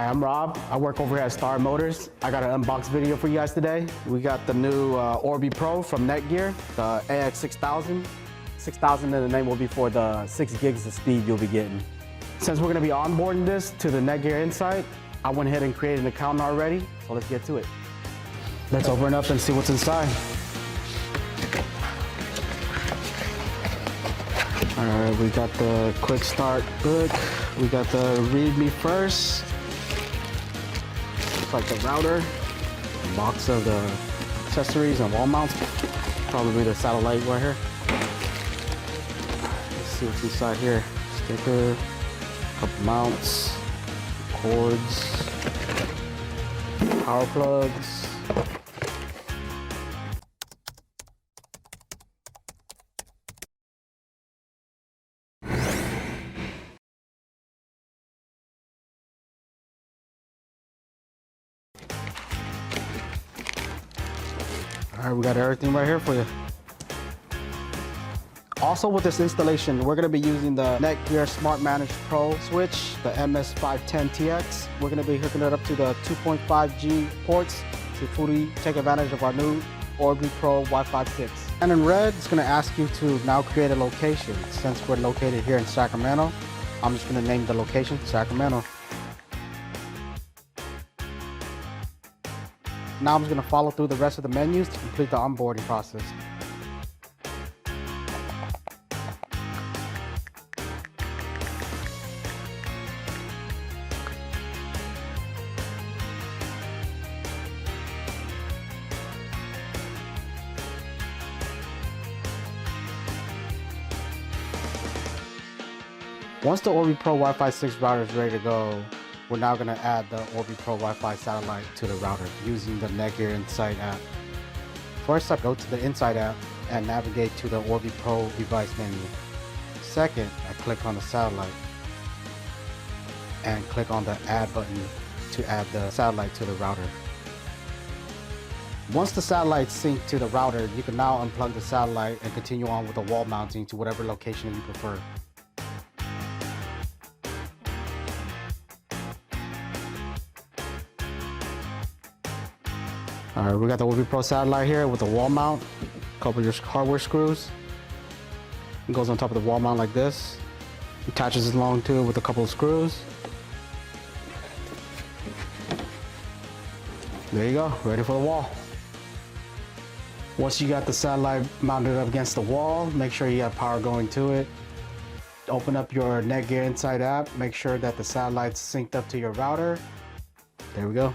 Hi, I'm Rob. I work over here at Star Motors. I got an unbox video for you guys today. We got the new Orbi Pro from Netgear, the AX6000. 6000 in the name will be for the 6 gigs of speed you'll be getting. Since we're gonna be onboarding this to the Netgear Insight, I went ahead and created an account already, so let's get to it. Let's open it up and see what's inside. All right, we got the quick start book. We got the README first. Looks like the router, a box of the accessories and wall mounts. Probably the satellite right here. Let's see what's inside here. Sticker, couple mounts, cords, power plugs. All right, we got everything right here for you. Also with this installation, we're gonna be using the Netgear Smart Manage Pro switch, the MS510TX. We're gonna be hooking it up to the 2.5G ports to fully take advantage of our new Orbi Pro Wi-Fi 6. And in red, it's gonna ask you to now create a location. Since we're located here in Sacramento, I'm just gonna name the location Sacramento. Now I'm just going to follow through the rest of the menus to complete the onboarding process. Once the Orbi Pro Wi-Fi 6 router is ready to go, we're now going to add the Orbi Pro Wi-Fi satellite to the router using the Netgear Insight app. First, I go to the Insight app and navigate to the Orbi Pro device menu. Second, I click on the satellite and click on the Add button to add the satellite to the router. Once the satellite synced to the router, you can now unplug the satellite and continue on with the wall mounting to whatever location you prefer. All right, we got the Orbi Pro satellite here with the wall mount, a couple of your hardware screws. It goes on top of the wall mount like this. Attaches along to it with a couple of screws. There you go, ready for the wall. Once you got the satellite mounted up against the wall, make sure you have power going to it. Open up your Netgear Insight app, make sure that the satellite's synced up to your router. There we go.